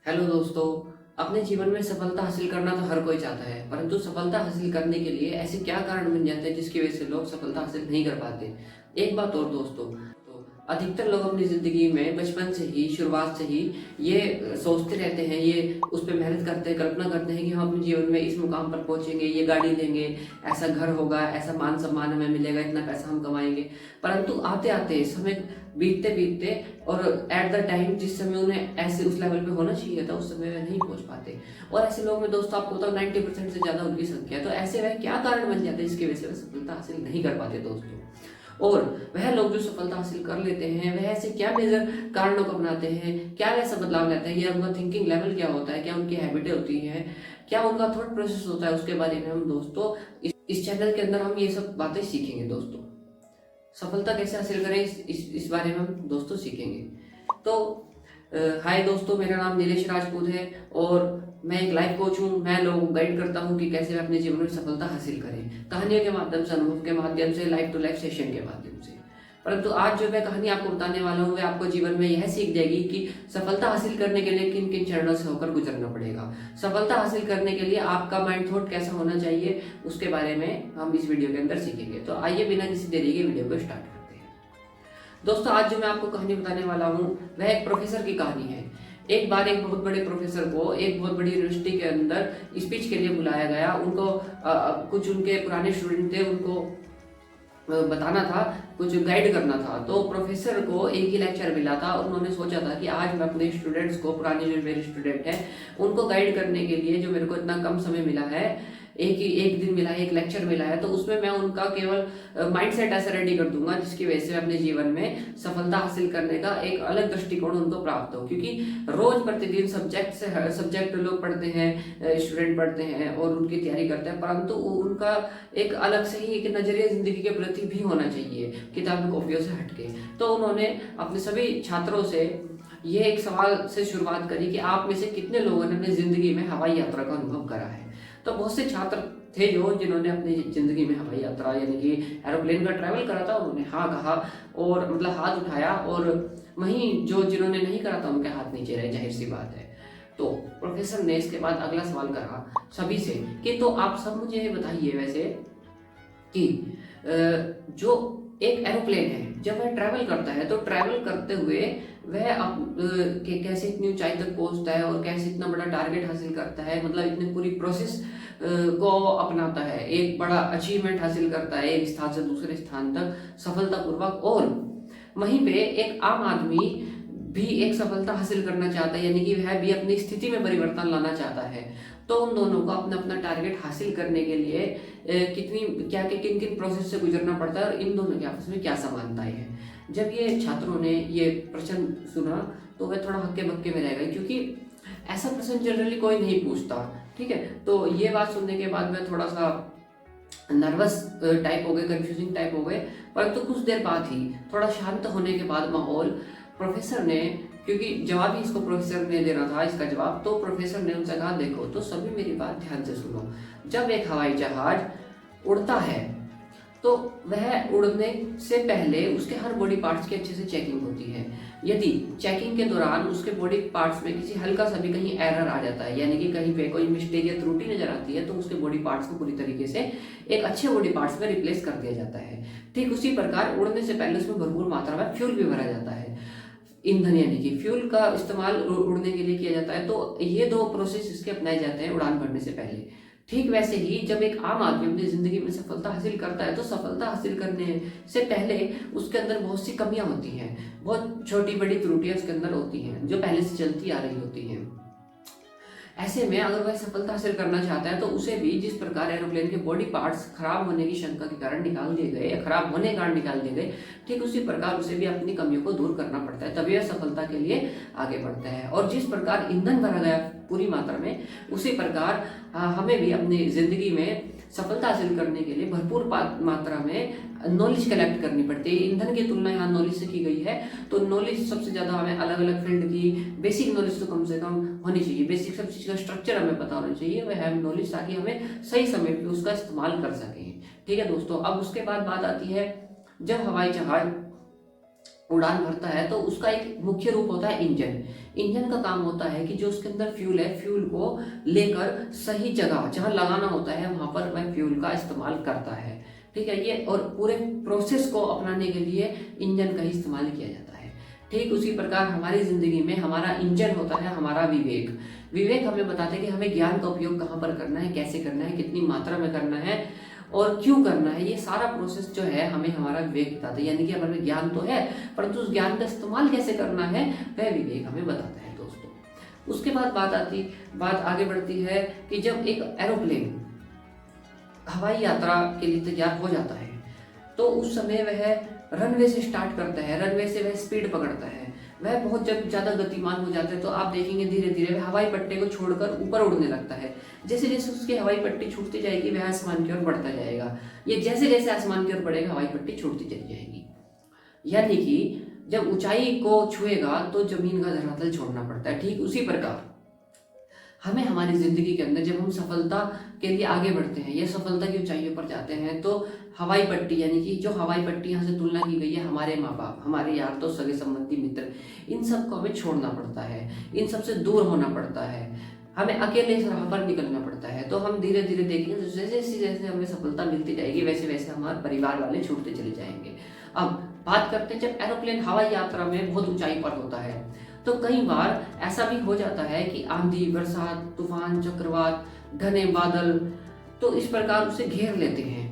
Hello दोस्तों। अपने जीवन में सफलता हासिल करना तो हर कोई चाहता है, परंतु सफलता हासिल करने के लिए ऐसे क्या कारण बन जाते हैं जिसकी वजह से लोग सफलता हासिल नहीं कर पाते। एक बात और दोस्तों, तो अधिकतर लोग अपनी ज़िंदगी में बचपन से ही, शुरुआत से ही ये सोचते रहते हैं, ये उस पर मेहनत करते हैं, कल्पना करते हैं कि हम अपने जीवन में इस मुकाम पर पहुंचेंगे, ये गाड़ी लेंगे, ऐसा घर होगा, ऐसा मान सम्मान हमें मिलेगा, इतना पैसा हम कमाएंगे। परंतु आते आते समय बीतते बीतते और एट द टाइम जिस समय उन्हें ऐसे उस लेवल पे होना चाहिए था, उस समय वह नहीं पहुंच पाते। और ऐसे लोग में दोस्तों आपको बताओ 90% से ज़्यादा उनकी संख्या है। तो ऐसे वह क्या कारण बन जाते हैं जिसकी वजह से वह सफलता हासिल नहीं कर पाते दोस्तों। और वह लोग जो सफलता हासिल कर लेते हैं, वह ऐसे क्या मेजर कारणों को अपनाते हैं, क्या वैसा बदलाव लाते हैं, या उनका थिंकिंग लेवल क्या होता है, क्या उनकी हैबिटें होती हैं, क्या उनका थॉट प्रोसेस होता है, उसके बारे में हम दोस्तों इस चैनल के अंदर हम ये सब बातें सीखेंगे दोस्तों। सफलता कैसे हासिल करें इस बारे में हम दोस्तों सीखेंगे। तो हाय दोस्तों, मेरा नाम नीलेश राजपूत है और मैं एक लाइफ कोच हूँ। मैं लोगों को गाइड करता हूँ कि कैसे वे अपने जीवन में सफलता हासिल करें, कहानियों के माध्यम से, अनुभव के माध्यम से, लाइफ टू लाइफ सेशन के माध्यम से। परंतु आज जो मैं कहानी आपको बताने वाला हूँ, वह आपको जीवन में यह सीख देगी कि सफलता हासिल करने के लिए किन किन चरणों से होकर गुजरना पड़ेगा। सफलता हासिल करने के लिए आपका माइंड थॉट कैसा होना चाहिए, उसके बारे में हम इस वीडियो के अंदर सीखेंगे। तो आइए बिना किसी देरी के वीडियो को स्टार्ट करते हैं। दोस्तों, आज जो मैं आपको कहानी बताने वाला हूँ वह एक प्रोफेसर की कहानी है। एक बार एक बहुत बड़े प्रोफेसर को एक बहुत बड़ी यूनिवर्सिटी के अंदर स्पीच के लिए बुलाया गया। उनको कुछ उनके पुराने स्टूडेंट थे, उनको बताना था, कुछ गाइड करना था। तो प्रोफेसर को एक ही लेक्चर मिला था और उन्होंने सोचा था कि आज मैं अपने स्टूडेंट्स को, पुराने जो मेरे स्टूडेंट हैं, उनको गाइड करने के लिए, जो मेरे को इतना कम समय मिला है, एक दिन मिला है, एक लेक्चर मिला है, तो उसमें मैं उनका केवल माइंडसेट ऐसा रेडी कर दूंगा जिसकी वजह से अपने जीवन में सफलता हासिल करने का एक अलग दृष्टिकोण उनको प्राप्त हो। क्योंकि रोज प्रतिदिन सब्जेक्ट लोग पढ़ते हैं, स्टूडेंट पढ़ते हैं और उनकी तैयारी करते हैं, परंतु उनका एक अलग से ही एक नजरिया जिंदगी के प्रति भी होना चाहिए, किताबी कॉपियों से हटके। तो उन्होंने अपने सभी छात्रों से ये एक सवाल से शुरुआत करी कि आप में से कितने लोगों ने अपनी जिंदगी में हवाई यात्रा का अनुभव करा है। तो बहुत से छात्र थे जिन्होंने अपनी जिंदगी में हवाई यात्रा यानी कि एरोप्लेन का ट्रैवल करा था। उन्होंने हाँ कहा और मतलब हाथ उठाया, और वहीं जिन्होंने नहीं करा था उनके हाथ नीचे रहे, जाहिर सी बात है। तो प्रोफेसर ने इसके बाद अगला सवाल करा सभी से कि तो आप सब मुझे ये बताइए वैसे कि जो एक एरोप्लेन है, जब वह ट्रैवल करता है तो ट्रैवल करते हुए वह कैसे इतनी ऊंचाई तक पहुंचता है और कैसे इतना बड़ा टारगेट हासिल करता है, मतलब इतनी पूरी प्रोसेस को अपनाता है, एक बड़ा अचीवमेंट हासिल करता है, एक स्थान से दूसरे स्थान तक सफलतापूर्वक। और वहीं पे एक आम आदमी भी एक सफलता हासिल करना चाहता है, यानी कि वह भी अपनी स्थिति में परिवर्तन लाना चाहता है। तो उन दोनों को अपना अपना टारगेट हासिल करने के लिए किन किन प्रोसेस से गुजरना पड़ता है और इन दोनों के आपस में क्या समानताएं हैं। जब ये छात्रों ने ये प्रश्न सुना तो वह थोड़ा हक्के बक्के में रह गए, क्योंकि ऐसा प्रश्न जनरली कोई नहीं पूछता। ठीक है, तो ये बात सुनने के बाद मैं थोड़ा सा नर्वस टाइप हो गए, कंफ्यूजिंग टाइप हो गए। परंतु कुछ देर बाद ही थोड़ा शांत होने के बाद माहौल, प्रोफेसर ने, क्योंकि जवाब ही इसको प्रोफेसर ने देना था इसका जवाब, तो प्रोफेसर ने उनसे कहा देखो तो सभी मेरी बात ध्यान से सुनो। जब एक हवाई जहाज उड़ता है तो वह उड़ने से पहले उसके हर बॉडी पार्ट्स की अच्छे से चेकिंग होती है। यदि चेकिंग के दौरान उसके बॉडी पार्ट्स में किसी हल्का सा भी कहीं एरर आ जाता है, यानी कि कहीं पे कोई मिस्टेक या त्रुटि नजर आती है, तो उसके बॉडी पार्ट्स को पूरी तरीके से एक अच्छे बॉडी पार्ट्स में रिप्लेस कर दिया जाता है। ठीक उसी प्रकार उड़ने से पहले उसमें भरपूर मात्रा में फ्यूल भी भरा जाता है, ईंधन यानी कि फ्यूल का इस्तेमाल उड़ने के लिए किया जाता है। तो ये दो प्रोसेस इसके अपनाए जाते हैं उड़ान भरने से पहले। ठीक वैसे ही जब एक आम आदमी अपनी जिंदगी में सफलता हासिल करता है तो सफलता हासिल करने से पहले उसके अंदर बहुत सी कमियां होती हैं, बहुत छोटी बड़ी त्रुटियां उसके अंदर होती हैं जो पहले से चलती आ रही होती हैं। ऐसे में अगर वह सफलता हासिल करना चाहता है तो उसे भी जिस प्रकार एरोप्लेन के बॉडी पार्ट्स खराब होने की शंका के कारण निकाल दिए गए या खराब होने के कारण निकाल दिए गए, ठीक उसी प्रकार उसे भी अपनी कमियों को दूर करना पड़ता है, तभी वह सफलता के लिए आगे बढ़ता है। और जिस प्रकार ईंधन भरा गया पूरी मात्रा में, उसी प्रकार हमें भी अपनी जिंदगी में सफलता हासिल करने के लिए भरपूर मात्रा में नॉलेज कलेक्ट करनी पड़ती है। ईंधन की तुलना यहाँ नॉलेज से की गई है, तो नॉलेज सबसे ज्यादा हमें अलग अलग फील्ड की बेसिक नॉलेज तो कम से कम होनी चाहिए, बेसिक सब चीज का स्ट्रक्चर हमें पता होना चाहिए, वह है नॉलेज, ताकि हमें सही समय पे उसका इस्तेमाल कर सकें। ठीक है दोस्तों, अब उसके बाद बात आती है जब हवाई जहाज उड़ान भरता है तो उसका एक मुख्य रूप होता है इंजन। इंजन का काम होता है कि जो उसके अंदर फ्यूल है, फ्यूल को लेकर सही जगह जहां लगाना होता है वहां पर वह फ्यूल का इस्तेमाल करता है। ठीक है, ये और पूरे प्रोसेस को अपनाने के लिए इंजन का ही इस्तेमाल किया जाता है। ठीक उसी प्रकार हमारी जिंदगी में हमारा इंजन होता है हमारा विवेक। विवेक हमें बताते हैं कि हमें ज्ञान का उपयोग कहाँ पर करना है, कैसे करना है, कितनी मात्रा में करना है और क्यों करना है। ये सारा प्रोसेस जो है हमें हमारा विवेक बताता है। यानी कि हमारे ज्ञान तो है, परंतु उस ज्ञान का इस्तेमाल कैसे करना है वह विवेक हमें बताता है दोस्तों। उसके बाद बात आगे बढ़ती है कि जब एक एरोप्लेन हवाई यात्रा के लिए तैयार हो जाता है तो उस समय वह रनवे से स्टार्ट करता है, रनवे से वह स्पीड पकड़ता है। वह बहुत जब ज्यादा गतिमान हो जाता है तो आप देखेंगे धीरे धीरे वह हवाई पट्टे को छोड़कर ऊपर उड़ने लगता है। जैसे जैसे उसकी हवाई पट्टी छूटती जाएगी वह आसमान की ओर बढ़ता जाएगा। ये जैसे जैसे आसमान की ओर बढ़ेगा हवाई पट्टी छूटती चली जाएगी। यानी कि जब ऊंचाई को छुएगा तो जमीन का धरातल छोड़ना पड़ता है। ठीक उसी प्रकार हमें हमारी जिंदगी के अंदर जब हम सफलता के लिए आगे बढ़ते हैं या सफलता की ऊंचाइयों पर जाते हैं तो हवाई पट्टी, यानी कि जो हवाई पट्टी यहाँ से तुलना की गई है, हमारे माँ बाप, हमारे यार दोस्त, सगे संबंधी, मित्र, इन सबको हमें छोड़ना पड़ता है, इन सबसे दूर होना पड़ता है, हमें अकेले इस राह पर निकलना पड़ता है। तो हम धीरे धीरे देखेंगे जैसे जैसे हमें सफलता मिलती जाएगी वैसे वैसे हमारे परिवार वाले छूटते चले जाएंगे। अब बात करते हैं जब एरोप्लेन हवाई यात्रा में बहुत ऊंचाई पर होता है तो कई बार ऐसा भी हो जाता है कि आंधी, बरसात, तूफान, चक्रवात, घने बादल तो इस प्रकार उसे घेर लेते हैं,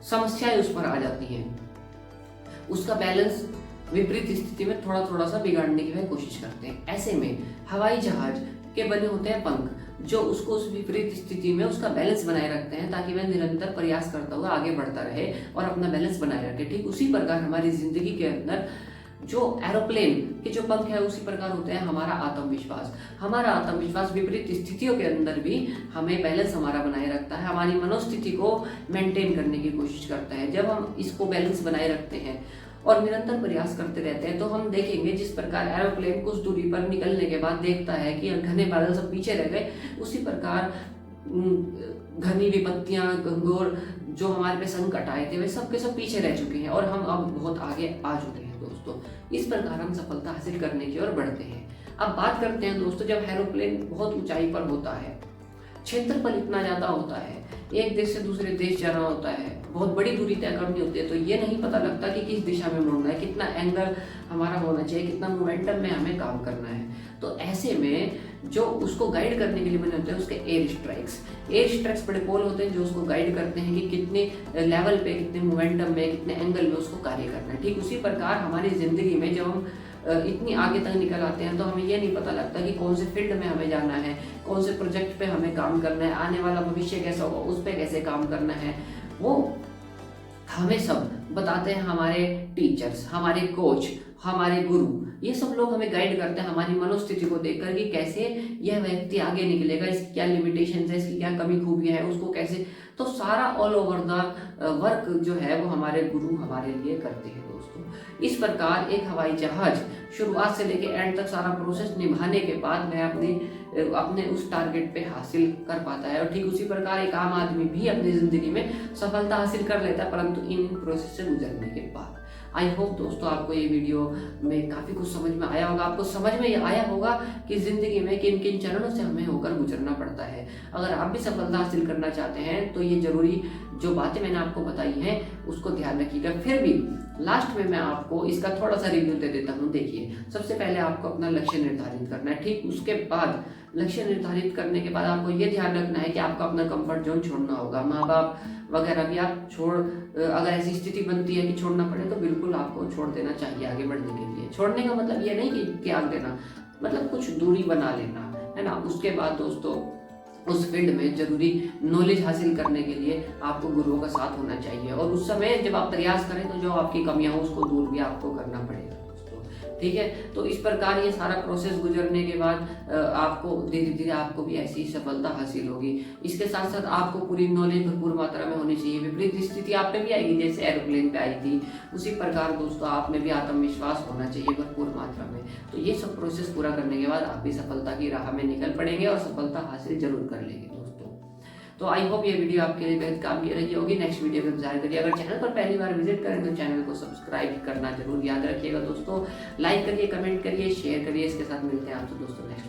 समस्याएं उस पर आ जाती हैं। उसका बैलेंस विपरीत स्थिति में थोड़ा थोड़ा सा बिगाड़ने की वह कोशिश करते हैं। ऐसे में हवाई जहाज के बने होते हैं पंख जो उसको उस विपरीत स्थिति में उसका बैलेंस बनाए रखते हैं ताकि वह निरंतर प्रयास करता हुआ आगे बढ़ता रहे और अपना बैलेंस बनाए रखे। ठीक उसी प्रकार हमारी जिंदगी के अंदर जो एरोप्लेन के जो पंख है उसी प्रकार होते हैं हमारा आत्मविश्वास। हमारा आत्मविश्वास विपरीत स्थितियों के अंदर भी हमें बैलेंस हमारा बनाए रखता है, हमारी मनोस्थिति को मेंटेन करने की कोशिश करता है। जब हम इसको बैलेंस बनाए रखते हैं और निरंतर प्रयास करते रहते हैं तो हम देखेंगे जिस प्रकार एरोप्लेन कुछ दूरी पर निकलने के बाद देखता है कि घने बादल सब पीछे रह गए, उसी प्रकार घनी विपत्तियां, घंघोर जो हमारे पे संकट आए थे वे सब के सब पीछे रह चुके हैं और हम अब बहुत आगे आ चुके हैं दोस्तों। इस प्रकार हम सफलता हासिल करने की ओर बढ़ते हैं। अब बात करते हैं दोस्तों जब एरोप्लेन बहुत ऊंचाई पर होता है, क्षेत्रफल इतना ज्यादा होता है, एक देश से दूसरे देश जाना होता है, बहुत बड़ी दूरी तय करनी होती है तो ये नहीं पता लगता कि किस दिशा में मुड़ना है, कितना एंगल हमारा होना चाहिए, कितना मोमेंटम में हमें काम करना है। तो ऐसे में जो उसको गाइड करने के लिए बने होते हैं उसके एयर स्ट्राइक्स बड़े पोल होते हैं जो उसको गाइड करते हैं कि कितने लेवल पे, कितने मोमेंटम में, कितने एंगल में उसको कार्य करना है। ठीक उसी प्रकार हमारी जिंदगी में जब हम इतनी आगे तक निकल आते हैं तो हमें ये नहीं पता लगता कि कौन से फील्ड में हमें जाना है, कौन से प्रोजेक्ट पे हमें काम करना है, आने वाला भविष्य कैसा होगा उस पर कैसे काम करना है। वो हमें सब बताते हैं हमारे टीचर्स, हमारे कोच, हमारे गुरु, ये सब लोग हमें गाइड करते हैं हमारी मनोस्थिति को देखकर कि कैसे यह व्यक्ति आगे निकलेगा, इसकी क्या लिमिटेशन है, इसकी क्या कमी खूबियां है, उसको कैसे। तो सारा ऑल ओवर द वर्क जो है वो हमारे गुरु हमारे लिए करते हैं दोस्तों। इस प्रकार एक हवाई जहाज शुरुआत से लेकर एंड तक सारा प्रोसेस निभाने के बाद मैं अपने उस टारगेट पे हासिल कर पाता है। और ठीक उसी प्रकार एक आम आदमी भी अपनी जिंदगी में सफलता हासिल कर लेता है परंतु इन प्रोसेस से गुजरने के बाद। आई होप दोस्तों आपको ये वीडियो में काफ़ी कुछ समझ में आया होगा, आपको समझ में आया होगा कि ज़िंदगी में किन किन चरणों से हमें होकर गुजरना पड़ता है। अगर आप भी सफलता हासिल करना चाहते हैं तो ये जरूरी जो बातें मैंने आपको बताई हैं उसको ध्यान रखिएगा। फिर भी लास्ट में मैं आपको इसका थोड़ा सा रिव्यू दे देता हूँ। देखिए, सबसे पहले आपको अपना लक्ष्य निर्धारित करना है। ठीक उसके बाद लक्ष्य निर्धारित करने के बाद आपको ये ध्यान रखना है कि आपको अपना कंफर्ट जोन छोड़ना होगा। माँ बाप वगैरह भी आप अगर ऐसी स्थिति बनती है कि छोड़ना पड़े तो बिल्कुल आपको छोड़ देना चाहिए आगे बढ़ने के लिए। छोड़ने का मतलब ये नहीं कि त्याग देना, मतलब कुछ दूरी बना लेना है ना। उसके बाद दोस्तों उस फील्ड में जरूरी नॉलेज हासिल करने के लिए आपको गुरुओं का साथ होना चाहिए और उस समय जब आप प्रयास करें तो जो आपकी कमियां हो उसको दूर भी आपको करना पड़ेगा दोस्तों। ठीक है, तो इस प्रकार ये सारा प्रोसेस गुजरने के बाद आपको धीरे धीरे आपको भी ऐसी सफलता हासिल होगी। इसके साथ साथ आपको पूरी नॉलेज भरपूर मात्रा में होनी चाहिए। विपरीत स्थिति आप पे भी आएगी जैसे एरोप्लेन पे आई थी, उसी प्रकार दोस्तों आप में भी आत्मविश्वास होना चाहिए भरपूर मात्रा में। तो ये सब प्रोसेस पूरा करने के बाद आप भी सफलता की राह में निकल पड़ेंगे और सफलता हासिल जरूर कर लेंगे दोस्तों। तो आई होप ये वीडियो आपके लिए बेहद काम की रही होगी। नेक्स्ट वीडियो का इंतजार करिए। अगर चैनल पर पहली बार विजिट करें तो चैनल को सब्सक्राइब करना जरूर याद रखिएगा दोस्तों। लाइक करिए, कमेंट करिए, शेयर करिए। इसके साथ मिलते हैं आपसे दोस्तों नेक्स्ट